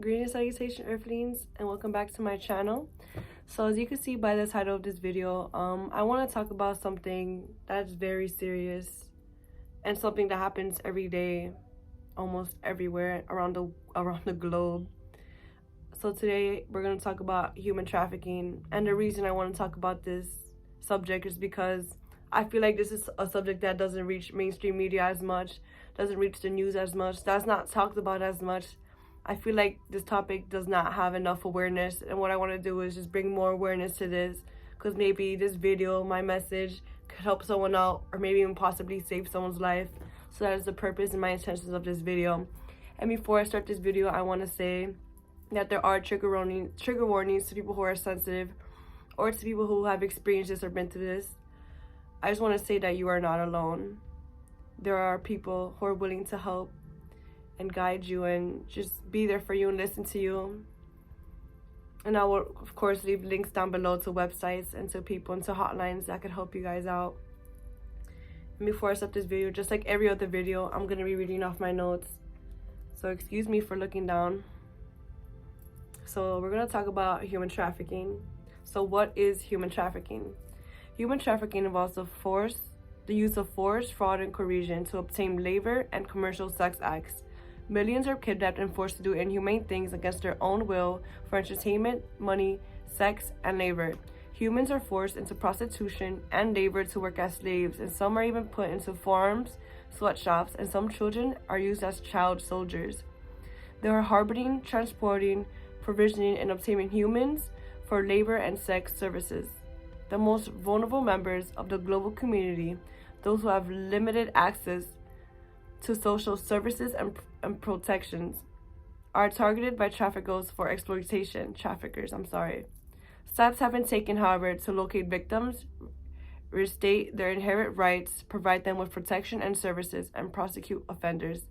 Greetings, salutation, earthlings, and welcome back to my channel. So as you can see by the title of this video, I want to talk about something that's very serious and something that happens every day, almost everywhere around the globe. So today we're going to talk about human trafficking, and the reason I want to talk about this subject is because I feel like this is a subject that doesn't reach mainstream media as much, doesn't reach the news as much, that's not talked about as much. I feel like this topic does not have enough awareness, and what I want to do is just bring more awareness to this, because maybe this video, my message, could help someone out, or maybe even possibly save someone's life. So that is the purpose and my intentions of this video. And before I start this video, I want to say that there are trigger warnings to people who are sensitive, or to people who have experienced this or been through this. I just want to say that you are not alone. There are people who are willing to help and guide you and just be there for you and listen to you. And I will, of course, leave links down below to websites and to people and to hotlines that could help you guys out. And before I start this video, just like every other video, I'm going to be reading off my notes. So excuse me for looking down. So we're going to talk about human trafficking. So what is human trafficking? Human trafficking involves the use of force, fraud, and coercion to obtain labor and commercial sex acts. Millions are kidnapped and forced to do inhumane things against their own will for entertainment, money, sex, and labor. Humans are forced into prostitution and labor to work as slaves, and some are even put into farms, sweatshops, and some children are used as child soldiers. They are harboring, transporting, provisioning, and obtaining humans for labor and sex services. The most vulnerable members of the global community, those who have limited access to social services and protections, are targeted by traffickers. Steps have been taken, however, to locate victims, restate their inherent rights, provide them with protection and services, and prosecute offenders.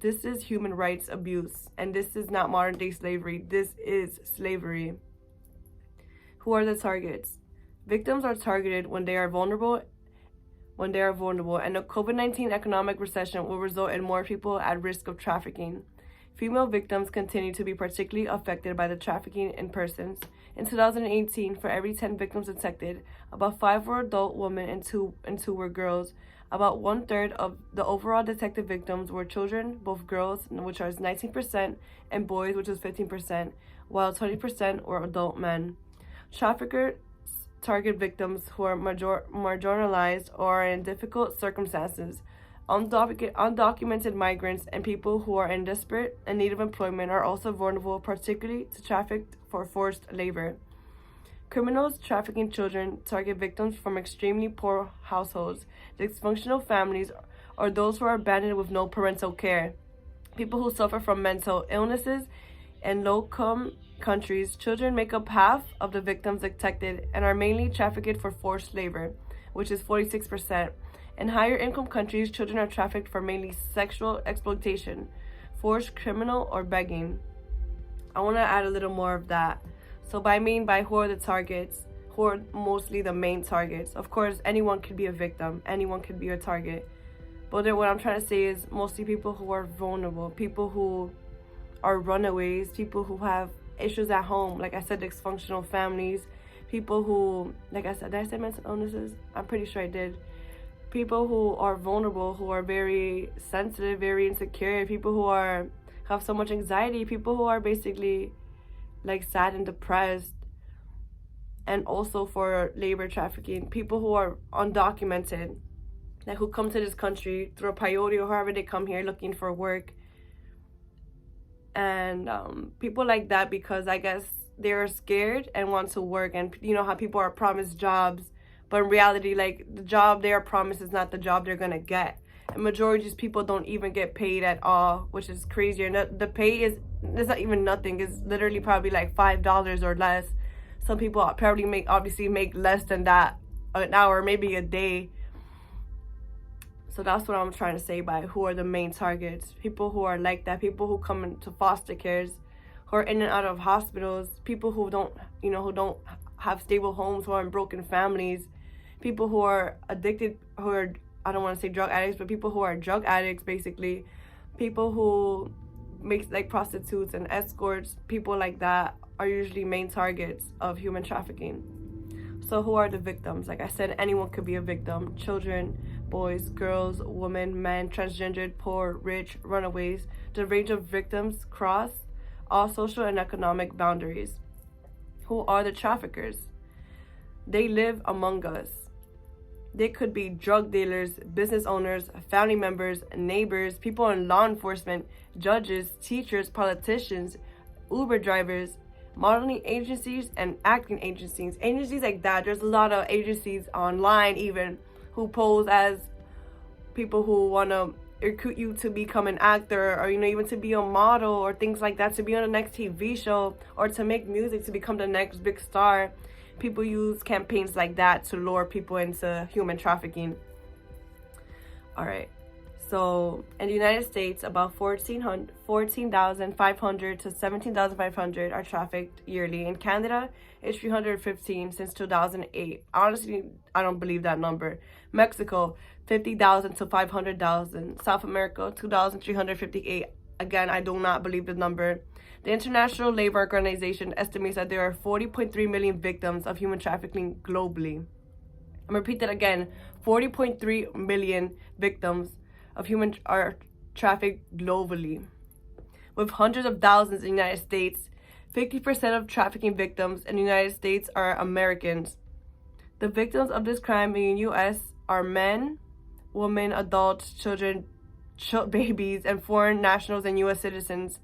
This is human rights abuse, and this is not modern day slavery. This is slavery. Who are the targets? Victims are targeted when they are vulnerable, and the COVID-19 economic recession will result in more people at risk of trafficking. Female victims continue to be particularly affected by the trafficking in persons. In 2018, for every 10 victims detected, about 5 were adult women and two were girls. About 1/3 of the overall detected victims were children, both girls, which was 19%, and boys, which was 15%, while 20% were adult men. Traffickers target victims who are marginalized or in difficult circumstances. Undocumented migrants and people who are in desperate and need of employment are also vulnerable, particularly to trafficked for forced labor. Criminals trafficking children target victims from extremely poor households, dysfunctional families, or those who are abandoned with no parental care. People who suffer from mental illnesses. In low-income countries, children make up half of the victims detected and are mainly trafficked for forced labor, which is 46%. In higher-income countries, children are trafficked for mainly sexual exploitation, forced criminal, or begging. I want to add a little more of that. So by who are the targets? Who are mostly the main targets? Of course, anyone could be a victim. Anyone could be a target. But what I'm trying to say is mostly people who are vulnerable, people who are runaways, people who have issues at home, like I said, dysfunctional families, people who, like I said, did I say mental illnesses? I'm pretty sure I did. People who are vulnerable, who are very sensitive, very insecure, people who have so much anxiety, people who are basically like sad and depressed. And also for labor trafficking, people who are undocumented, like who come to this country through a peyote or however they come here looking for work. And people like that, because I guess they're scared and want to work. And you know how people are promised jobs, but in reality, like, the job they are promised is not the job they're gonna get. And majority of these people don't even get paid at all, which is crazy. And the pay is not even nothing. It's literally probably like $5 or less. Some people probably obviously make less than that an hour, maybe a day. So that's what I'm trying to say by who are the main targets. People who are like that, people who come into foster cares, who are in and out of hospitals, people who don't have stable homes, who are in broken families, people who are addicted, who are, I don't want to say drug addicts, but people who are drug addicts, basically. People who makes like prostitutes and escorts, people like that are usually main targets of human trafficking. So who are the victims? Like I said, anyone could be a victim. Children, boys, girls, women, men, transgendered, poor, rich, runaways. The range of victims cross all social and economic boundaries. Who are the traffickers? They live among us. They could be drug dealers, business owners, family members, neighbors, people in law enforcement, judges, teachers, politicians, Uber drivers, modeling agencies, and acting agencies. Agencies like that. There's a lot of agencies online even who pose as people who want to recruit you to become an actor, or even to be a model or things like that, to be on the next TV show or to make music to become the next big star. People use campaigns like that to lure people into human trafficking. All right. So in the United States, about 14,500 to 17,500 are trafficked yearly. In Canada, it's 315 since 2008. Honestly, I don't believe that number. Mexico, 50,000 to 500,000. South America, 2,358. Again, I do not believe the number. The International Labor Organization estimates that there are 40.3 million victims of human trafficking globally. I'm going to repeat that again. 40.3 million victims of human are trafficked globally, with hundreds of thousands in the United States. 50% of trafficking victims in the United States are Americans. The victims of this crime in the U.S. are men, women, adults, children, babies, and foreign nationals and U.S. citizens.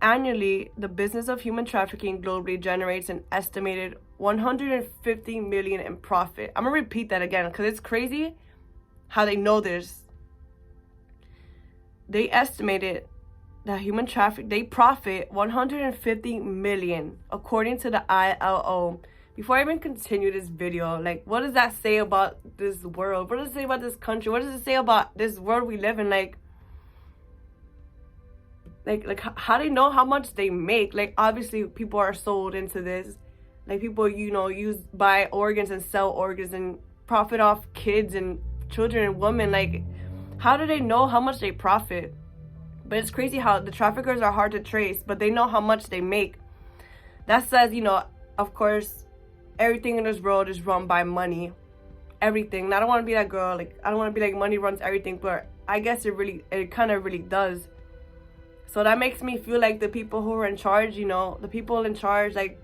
Annually, the business of human trafficking globally generates an estimated $150 million in profit. I'm going to repeat that again because it's crazy how they know this. They estimated that they profit $150 million according to the ILO. Before I even continue this video, like, what does that say about this world? What does it say about this country? What does it say about this world we live in? Like how do they know how much they make? Like, obviously people are sold into this. Like, people, buy organs and sell organs and profit off kids and children and women. Like, how do they know how much they profit? But it's crazy how the traffickers are hard to trace, but they know how much they make. That says, of course, everything in this world is run by money. Everything. And I don't want to be that girl. Like, I don't want to be like money runs everything, but I guess it kind of really does. So that makes me feel like the people who are in charge, the people in charge, like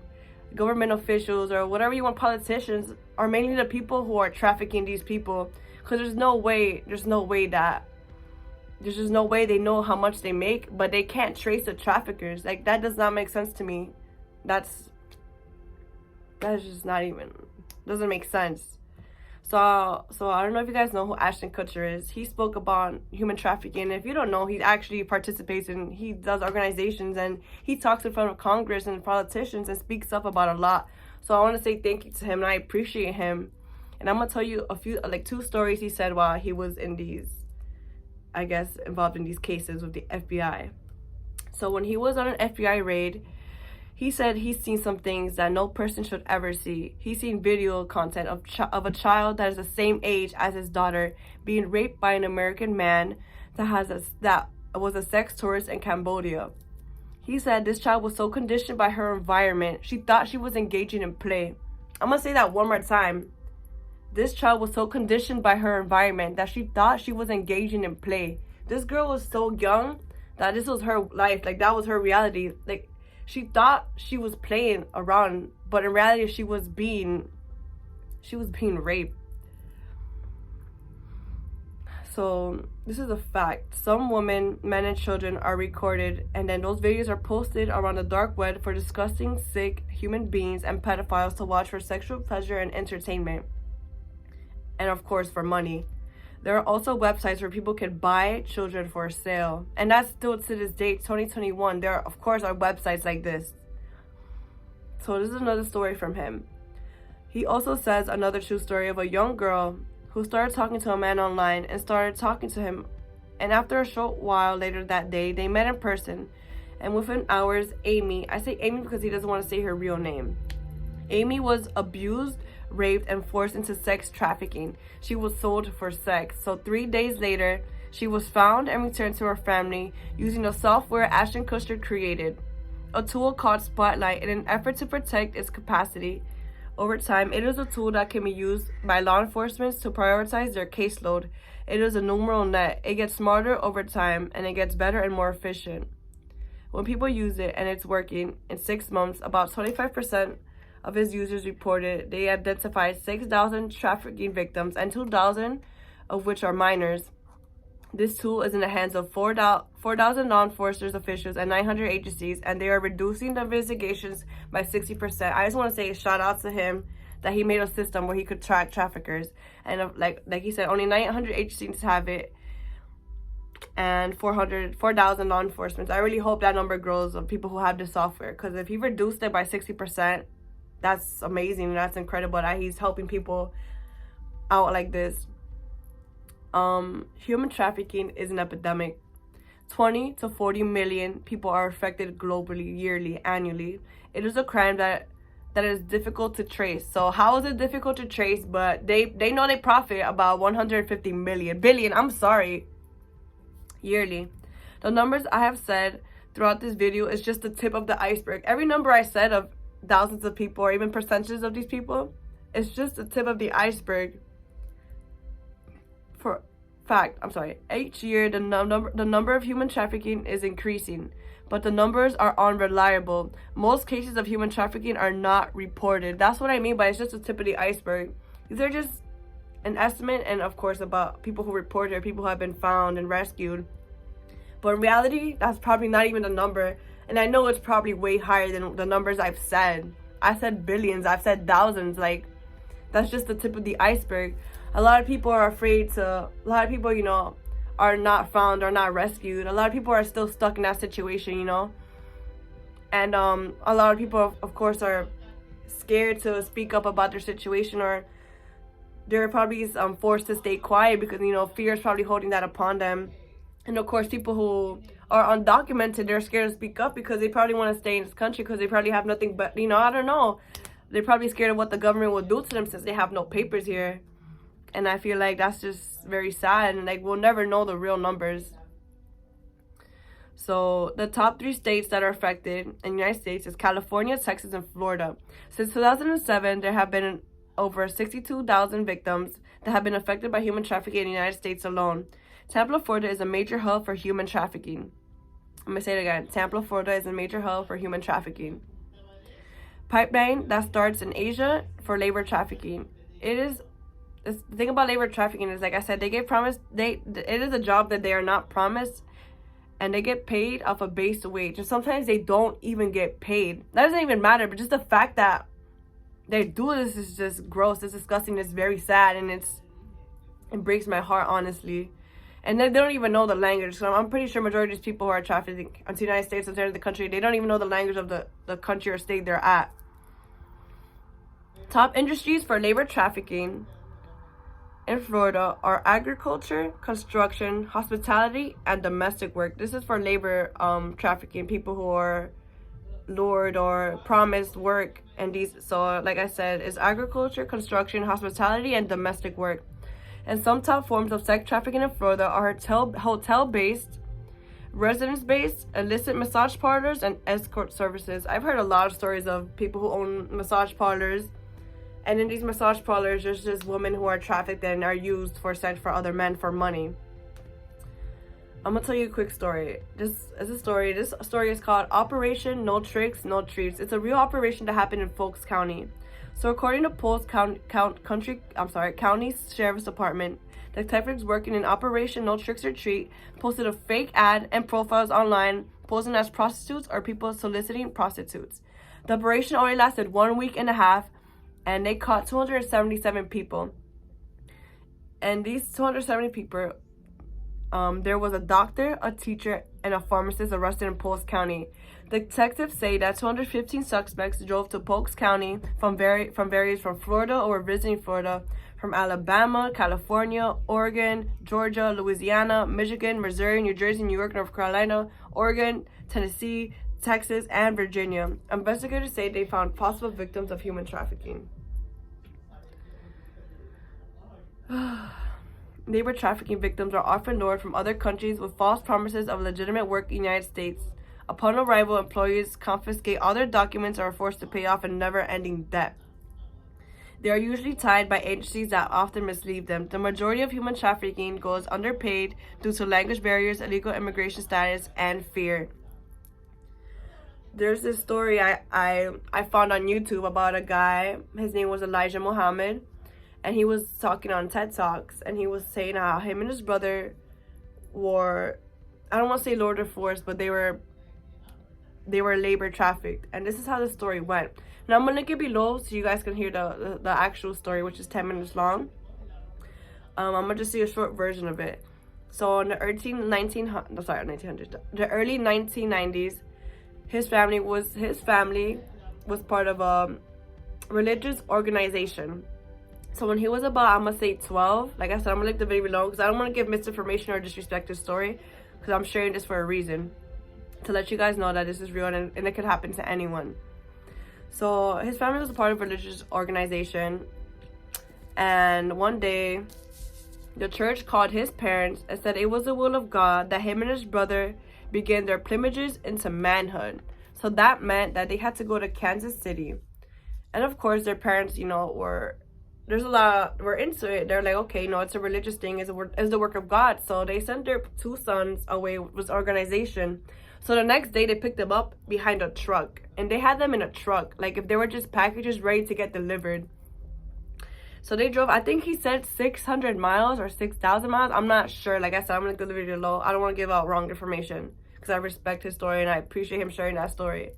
government officials or whatever you want, politicians, are mainly the people who are trafficking these people. Because there's no way they know how much they make, but they can't trace the traffickers. Like, that does not make sense to me. That's just not even, doesn't make sense. So I don't know if you guys know who Ashton Kutcher is. He spoke about human trafficking. If you don't know, he actually participates and he does organizations and he talks in front of Congress and politicians and speaks up about a lot. So I want to say thank you to him and I appreciate him. And I'm going to tell you a few, like 2 stories he said while he was in these, I guess, involved in these cases with the FBI. So when he was on an FBI raid, he said he's seen some things that no person should ever see. He's seen video content of a child that is the same age as his daughter being raped by an American man that was a sex tourist in Cambodia. He said this child was so conditioned by her environment, she thought she was engaging in play. I'm going to say that one more time. This child was so conditioned by her environment that she thought she was engaging in play. This girl was so young that this was her life. Like, that was her reality. Like, she thought she was playing around, but in reality she was being raped. So this is a fact. Some women, men, and children are recorded, and then those videos are posted around the dark web for disgusting, sick human beings and pedophiles to watch for sexual pleasure and entertainment. And of course for money. There are also websites where people can buy children for sale. And that's still to this date, 2021. There, of course, are websites like this. So this is another story from him. He also says another true story of a young girl who started talking to a man online and started talking to him. And after a short while later that day, they met in person. And within hours, Amy, I say Amy because he doesn't want to say her real name. Amy was abused, raped, and forced into sex trafficking. She was sold for sex. So 3 days later, She was found and returned to her family using the software Ashton Kutcher created, a tool called HOTLINE, in an effort to protect its capacity. Over time, it is a tool that can be used by law enforcement to prioritize their caseload. It is a neural net. It gets smarter over time, and it gets better and more efficient. When people use it and it's working, in 6 months, about 25% of its users reported they identified 6,000 trafficking victims, and 2,000 of which are minors. This tool is in the hands of 4,000 law enforcement officials and 900 agencies, and they are reducing the investigations by 60%. I just want to say shout out to him that he made a system where he could track traffickers. And like he said, only 900 agencies have it, and 4,000 law enforcement. I really hope that number grows of people who have this software, because if he reduced it by 60%, that's amazing. That's incredible that he's helping people out like this. Human trafficking is an epidemic. 20 to 40 million people are affected globally, yearly, annually. It is a crime that is difficult to trace. So how is it difficult to trace? But they know they profit about 150 billion yearly. The numbers I have said throughout this video is just the tip of the iceberg. Every number I said of thousands of people or even percentages of these people, it's just the tip of the iceberg. Each year the number of human trafficking is increasing, but the numbers are unreliable. Most cases of human trafficking are not reported. That's what I mean by it's just the tip of the iceberg. These are just an estimate, and of course about people who reported or people who have been found and rescued. But in reality, that's probably not even the number, and I know it's probably way higher than the numbers I've said. I said billions, I've said thousands. Like, that's just the tip of the iceberg. A lot of people are afraid to, a lot of people, you know, are not found or not rescued. A lot of people are still stuck in that situation, you know. And a lot of people, of course, are scared to speak up about their situation, or they're probably forced to stay quiet because, you know, fear is probably holding that upon them. And of course, people who are undocumented, they're scared to speak up because they probably want to stay in this country because they probably have nothing but, you know, I don't know. They're probably scared of what the government will do to them since they have no papers here. And I feel like that's just very sad, and like we'll never know the real numbers. So the top 3 states that are affected in the United States is California, Texas, and Florida. Since 2007, there have been over 62,000 victims that have been affected by human trafficking in the United States alone. Tampa, Florida is a major hub for human trafficking. I'm going to say it again. Tampa, Florida is a major hub for human trafficking. Pipeline that starts in Asia for labor trafficking. The thing about labor trafficking is, like I said, they get promised, it is a job that they are not promised, and they get paid off a base wage. And sometimes they don't even get paid. That doesn't even matter, but just the fact that they do this is just gross. It's disgusting. It's very sad, and it breaks my heart, honestly. And then they don't even know the language. So I'm pretty sure majority of these people who are trafficking into the United States, outside of the country, they don't even know the language of the country or state they're at. Top industries for labor trafficking in Florida are agriculture, construction, hospitality, and domestic work. This is for labor trafficking, people who are lured or promised work. And these, so like I said, is agriculture, construction, hospitality, and domestic work. And some top forms of sex trafficking in Florida are hotel-based, residence-based, illicit massage parlors, and escort services. I've heard a lot of stories of people who own massage parlors. And in these massage parlors, there's just women who are trafficked and are used for sex for other men for money. I'm gonna tell you a quick story. This story is called Operation No Tricks, No Treats. It's a real operation that happened in Polk County. So according to Polk County Sheriff's Department, detectives working in Operation No Tricks or Treat posted a fake ad and profiles online posing as prostitutes or people soliciting prostitutes. The operation only lasted 1 week and a half, and they caught 277 people. And these 270 people, there was a doctor, a teacher, and a pharmacist arrested in Polk County. Detectives say that 215 suspects drove to Polk County from Florida or were visiting Florida, from Alabama, California, Oregon, Georgia, Louisiana, Michigan, Missouri, New Jersey, New York, North Carolina, Oregon, Tennessee, Texas, and Virginia. Investigators say they found possible victims of human trafficking. Labor trafficking victims are often lured from other countries with false promises of legitimate work in the United States. Upon arrival, employees confiscate all their documents or are forced to pay off a never-ending debt. They are usually tied by agencies that often mislead them. The majority of human trafficking goes underpaid due to language barriers, illegal immigration status, and fear. There's this story I found on YouTube about a guy. His name was Elijah Muhammed, and he was talking on TED Talks, and he was saying how him and his brother were, I don't want to say Lord of Force, but they were labor trafficked. And this is how the story went. Now I'm gonna link it below so you guys can hear the actual story, which is 10 minutes long. I'm gonna just see a short version of it. So in the early 1990s, his family was part of a religious organization. So when he was about, I'm gonna say 12, like I said, I'm gonna link the video below because I don't want to give misinformation or disrespect his story, because I'm sharing this for a reason, to let you guys know that this is real and it could happen to anyone. So his family was a part of a religious organization, and one day the church called his parents and said it was the will of God that him and his brother begin their pilgrimages into manhood. So that meant that they had to go to Kansas City. And of course their parents, you know, were into it. They're like, okay, you know, it's a religious thing, it's the work of God. So they sent their two sons away with this organization. So the next day they picked them up behind a truck, and they had them in a truck, like if they were just packages ready to get delivered. So they drove, I think he said 600 miles or 6,000 miles. I'm not sure. Like I said, I'm going to give the video below. I don't want to give out wrong information because I respect his story and I appreciate him sharing that story.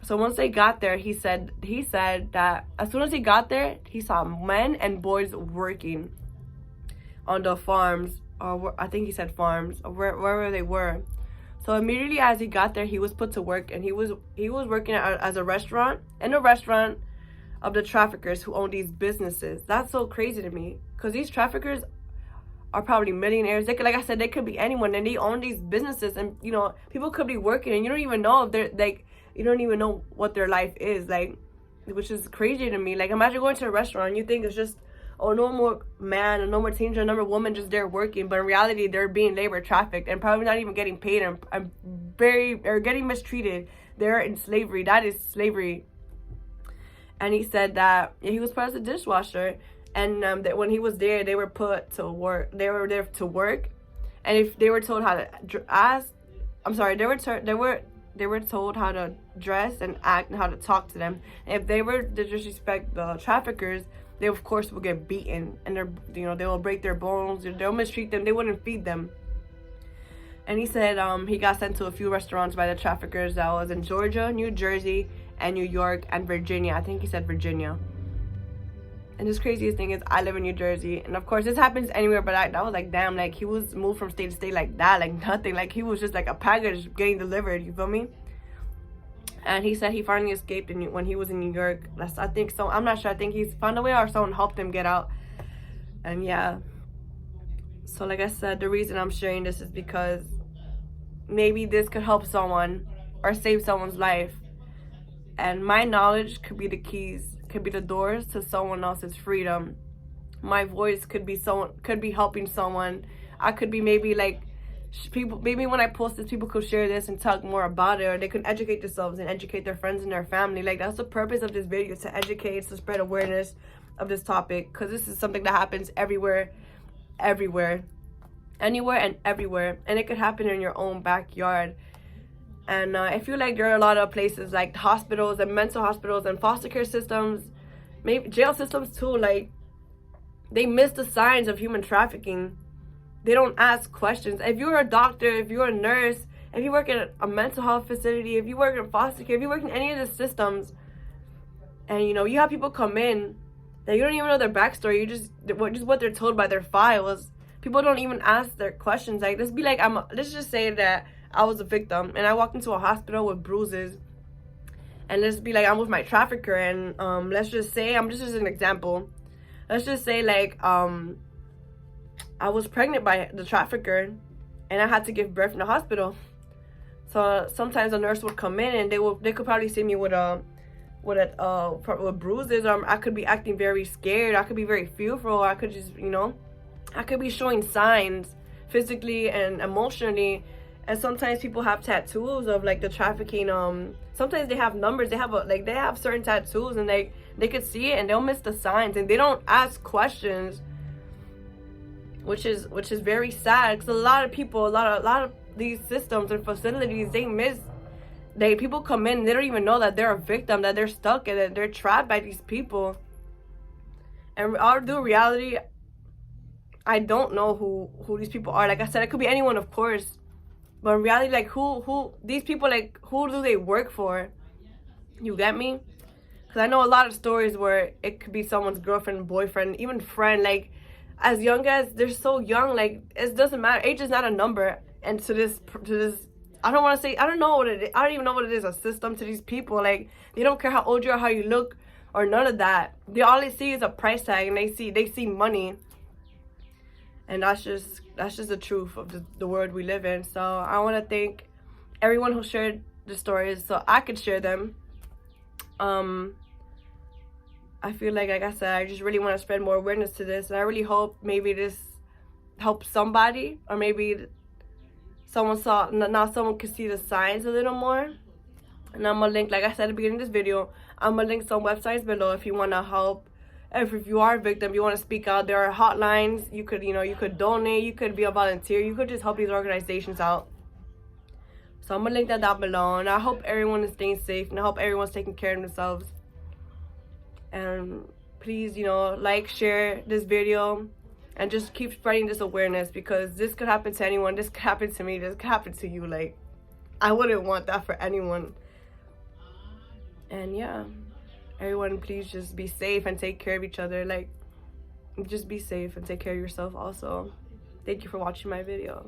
So once they got there, he said that as soon as he got there, he saw men and boys working on the farms, or I think he said farms, or wherever they were. So immediately as he got there, he was put to work, and he was working as a restaurant, in a restaurant of the traffickers who own these businesses. That's so crazy to me, because these traffickers are probably millionaires. They could, like I said, they could be anyone, and they own these businesses, and you know, people could be working and you don't even know if they're like, you don't even know what their life is like, which is crazy to me. Like imagine going to a restaurant and you think it's just a normal man, a normal teenager, a normal woman just there working, but in reality they're being labor trafficked and probably not even getting paid and getting mistreated. They're in slavery. That is slavery. And he said that he was part of the dishwasher, and that when he was there, they were put to work. They were there to work, and if they were told how to they were told how to dress and act and how to talk to them. And if they were to disrespect the traffickers, they of course will get beaten, and they will break their bones, they'll mistreat them, they wouldn't feed them. And he said he got sent to a few restaurants by the traffickers that was in Georgia, New Jersey, and New York, and Virginia. I think he said Virginia. And this craziest thing is I live in New Jersey, and of course this happens anywhere, but I was like, damn, like he was moved from state to state like that, like nothing, like he was just like a package getting delivered, you feel me? And he said he finally escaped when he was in New York. I think so. I'm not sure. I think he's found a way, or someone helped him get out. And yeah. So like I said, the reason I'm sharing this is because maybe this could help someone or save someone's life. And my knowledge could be the keys, could be the doors to someone else's freedom. My voice could be helping someone. I could be maybe like, people, maybe when I post this, people could share this and talk more about it, or they could educate themselves and educate their friends and their family. Like that's the purpose of this video, to educate, to spread awareness of this topic, because this is something that happens anywhere and everywhere, and it could happen in your own backyard. And I feel like there are a lot of places like hospitals and mental hospitals and foster care systems, maybe jail systems too, like they miss the signs of human trafficking. They don't ask questions. If you're a doctor, if you're a nurse, if you work at a mental health facility, if you work in foster care, if you work in any of the systems, and you know you have people come in that you don't even know their backstory, you just what they're told by their files. People don't even ask their questions. Like let's just say that I was a victim and I walked into a hospital with bruises, and let's be like I'm with my trafficker, and let's just say, I'm just as an example, let's just say like I was pregnant by the trafficker and I had to give birth in the hospital. So sometimes a nurse would come in and they could probably see me with bruises, or I could be acting very scared, I could be very fearful, I could just, you know, I could be showing signs physically and emotionally. And sometimes people have tattoos of like the trafficking. Sometimes they have numbers. They have certain tattoos, and they could see it and they'll miss the signs, and they don't ask questions, which is very sad. Because a lot of people, a lot of these systems and facilities, people come in and they don't even know that they're a victim, that they're stuck and that they're trapped by these people. And all due reality, I don't know who these people are. Like I said, it could be anyone, of course. But in reality, like, who these people, like, who do they work for? You get me? Because I know a lot of stories where it could be someone's girlfriend, boyfriend, even friend. Like, as young as they're so young, like, it doesn't matter. Age is not a number. And to this, I don't want to say, I don't know what it is. I don't even know what it is, a system to these people. Like, they don't care how old you are, how you look, or none of that. All they see is a price tag, and they see money. And that's just the truth of the world we live in. So I want to thank everyone who shared the stories so I could share them. I feel like I said, I just really want to spread more awareness to this, and I really hope maybe this helps somebody, or maybe someone could see the signs a little more. And I'm gonna link, like I said at the beginning of this video, I'm gonna link some websites below if you want to help. If you are a victim, you want to speak out, there are hotlines. You could donate, you could be a volunteer, you could just help these organizations out. So I'm gonna link that down below, and I hope everyone is staying safe, and I hope everyone's taking care of themselves. And please, like, share this video, and just keep spreading this awareness, because this could happen to anyone. This could happen to me, this could happen to you. Like, I wouldn't want that for anyone. And yeah, everyone, please just be safe and take care of each other. Like, just be safe and take care of yourself also. Thank you for watching my video.